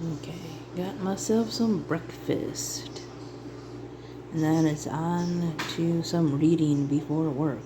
Okay, got myself some breakfast. And then it's on to some reading before work.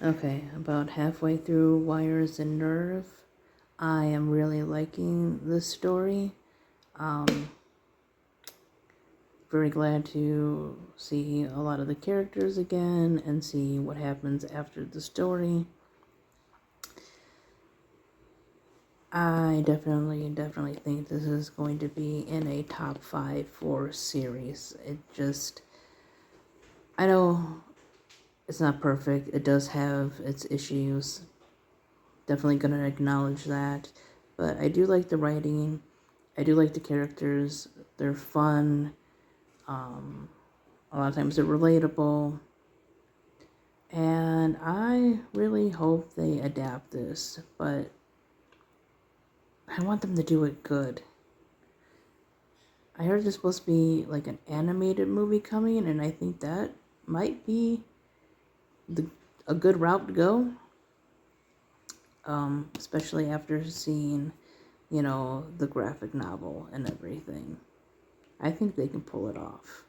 Okay, about halfway through Wires and Nerve. I am really liking this story. Very glad to see a lot of the characters again and see what happens after the story. I definitely think this is going to be in a top 5 for series. I know it's not perfect. It does have its issues. Definitely gonna acknowledge that. But I do like the writing. I do like the characters. They're fun. A lot of times they're relatable. And I really hope they adapt this, but I want them to do it good. I heard there's supposed to be like an animated movie coming, and I think that might be a good route to go. Especially after seeing, the graphic novel and everything. I think they can pull it off.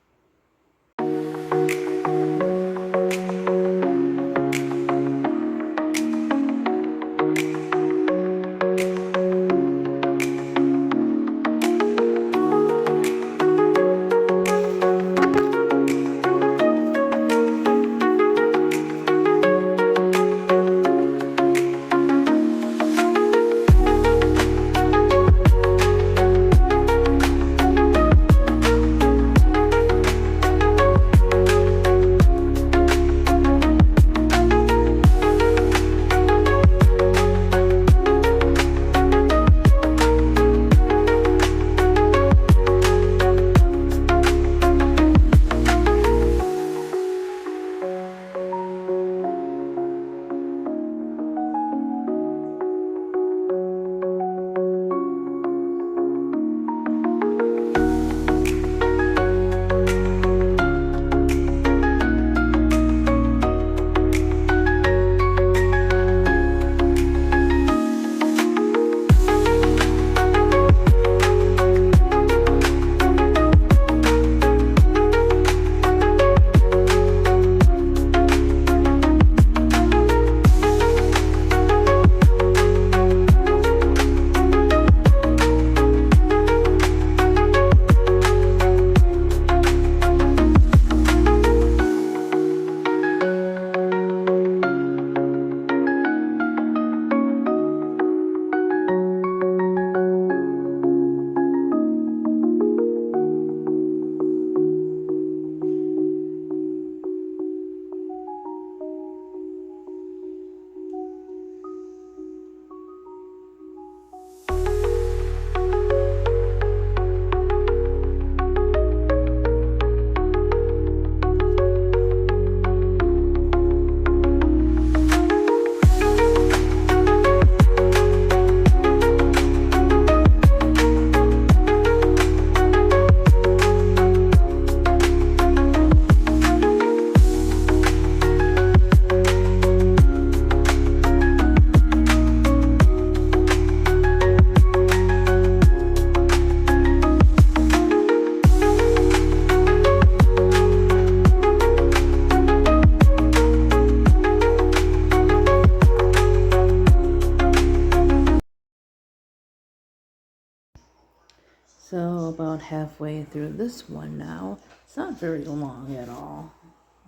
So about halfway through this one now. It's not very long at all.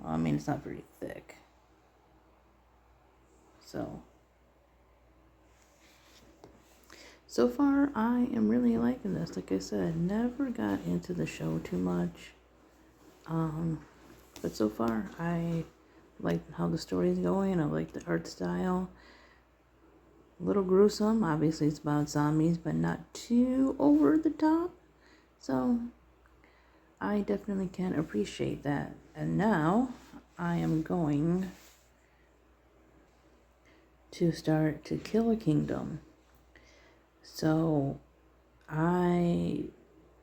I mean, it's not very thick. So far, I am really liking this. Like I said, never got into the show too much. But so far, I like how the story is going. I like the art style. A little gruesome. Obviously, it's about zombies, but not too over the top. So, I definitely can appreciate that. And now, I am going to start To Kill a Kingdom. So, I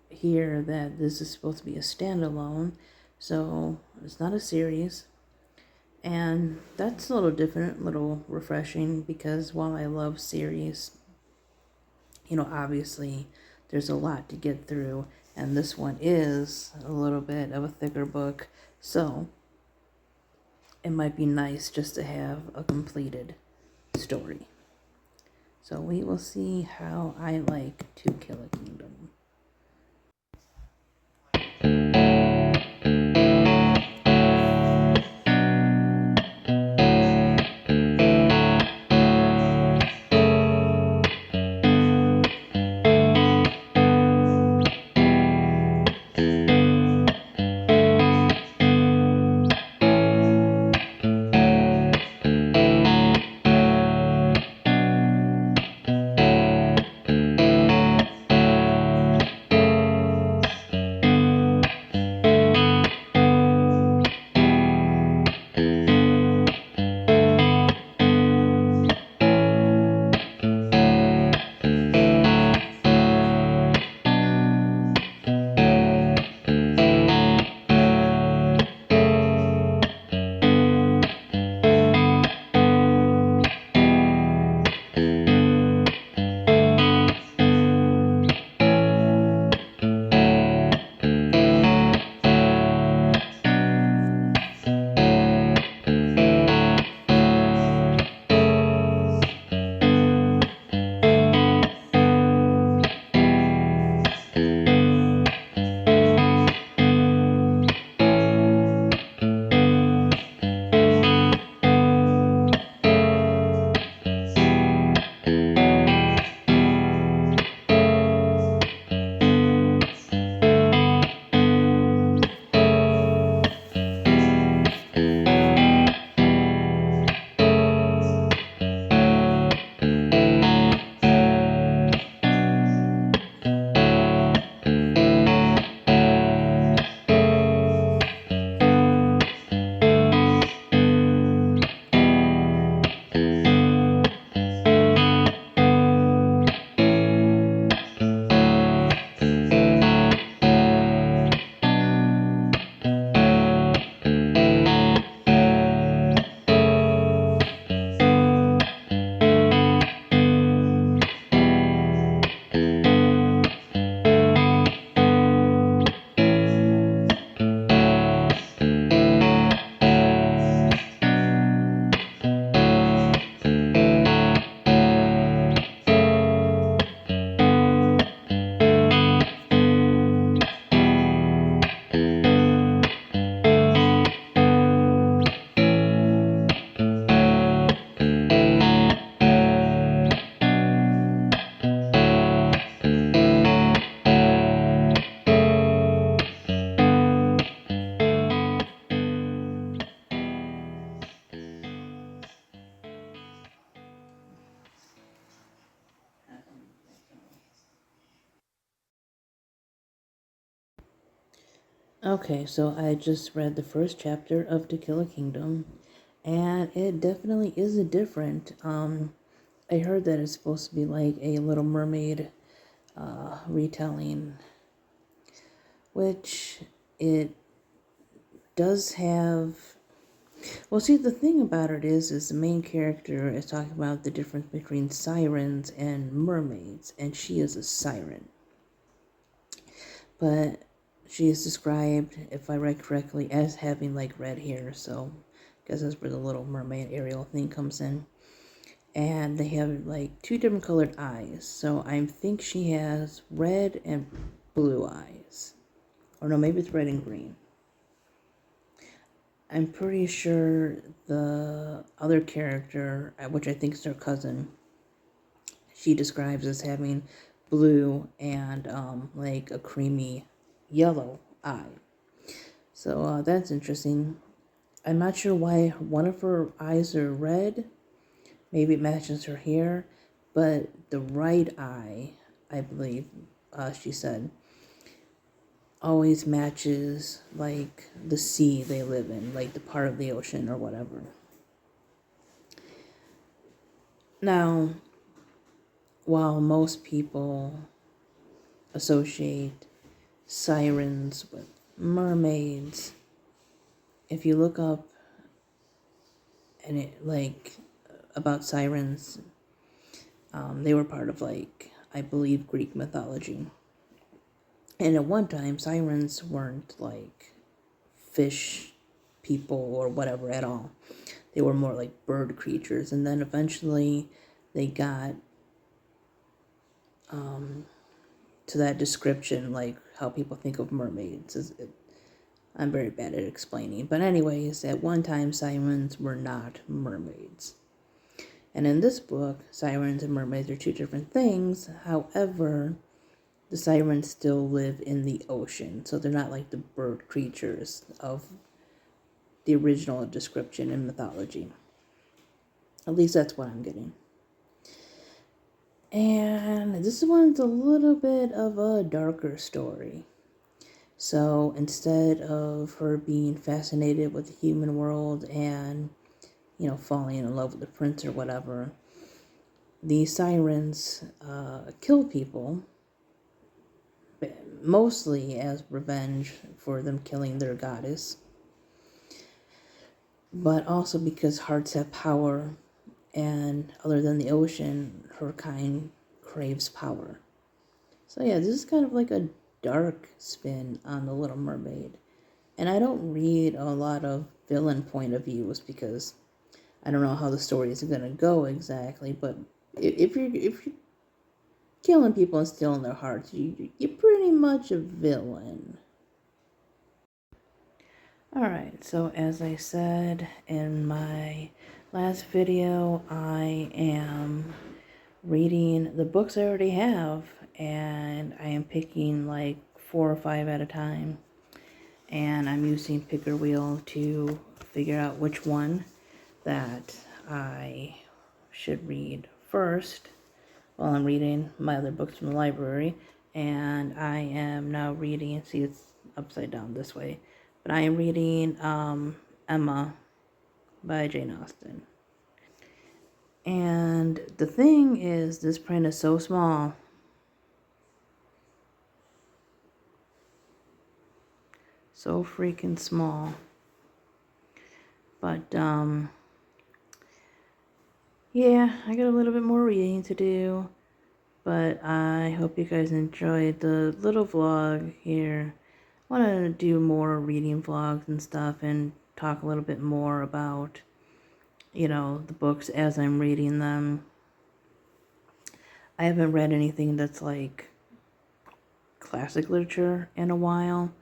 hear that this is supposed to be a standalone, so it's not a series. And that's a little different, a little refreshing, because while I love series, obviously there's a lot to get through, and this one is a little bit of a thicker book, so it might be nice just to have a completed story. So we will see how I like To Kill a Kingdom. Okay, so I just read the first chapter of To Kill a Kingdom, and it definitely is a different. I heard that it's supposed to be like a Little Mermaid retelling, which it does have. Well, see, the thing about it is the main character is talking about the difference between sirens and mermaids, and she is a siren. But she is described, if I read correctly, as having like red hair, so I guess that's where the Little Mermaid Ariel thing comes in. And they have like two different colored eyes, so I think she has red and blue eyes. Or no, maybe it's red and green. I'm pretty sure the other character, which I think is her cousin, she describes as having blue and like a creamy yellow eye. So that's interesting. I'm not sure why one of her eyes are red. Maybe it matches her hair, but the right eye, I believe, she said, always matches like the sea they live in, like the part of the ocean or whatever. Now, while most people associate sirens with mermaids, if you look up and it like about sirens, they were part of like, I believe, Greek mythology. And at one time, sirens weren't like fish people or whatever at all. They were more like bird creatures. And then eventually they got to that description, like how people think of mermaids. I'm very bad at explaining. But anyways, at one time, sirens were not mermaids. And in this book, sirens and mermaids are two different things. However, the sirens still live in the ocean, so they're not like the bird creatures of the original description in mythology. At least that's what I'm getting. And this one's a little bit of a darker story. So instead of her being fascinated with the human world and, falling in love with the prince or whatever, the sirens kill people, mostly as revenge for them killing their goddess, but also because hearts have power, and other than the ocean, her kind craves power. So yeah, this is kind of like a dark spin on The Little Mermaid. And I don't read a lot of villain point of views because I don't know how the story is going to go exactly, but if you're killing people and stealing their hearts, you're pretty much a villain. Alright, so as I said in my last video, I am reading the books I already have, and I am picking like 4 or 5 at a time, and I'm using Picker Wheel to figure out which one that I should read first while I'm reading my other books from the library. And I am now reading, see, it's upside down this way, but I am reading Emma by Jane Austen. And the thing is, this print is so small. So freaking small. But, yeah, I got a little bit more reading to do. But I hope you guys enjoyed the little vlog here. I want to do more reading vlogs and stuff and talk a little bit more about, the books as I'm reading them. I haven't read anything that's like classic literature in a while,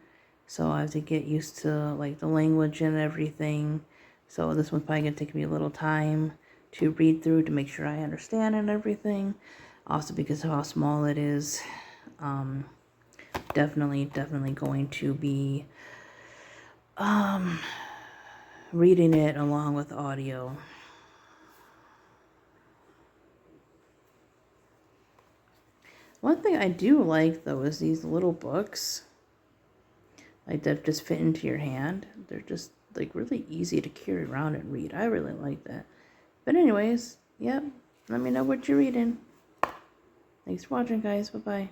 so I have to get used to like the language and everything. So this one's probably gonna take me a little time to read through to make sure I understand and everything. Also because of how small it is, definitely going to be reading it along with audio. One thing I do like though is these little books, like that just fit into your hand. They're just like really easy to carry around and read. I really like that. But anyways, yep, let me know what you're reading. Thanks for watching, guys. Bye-bye.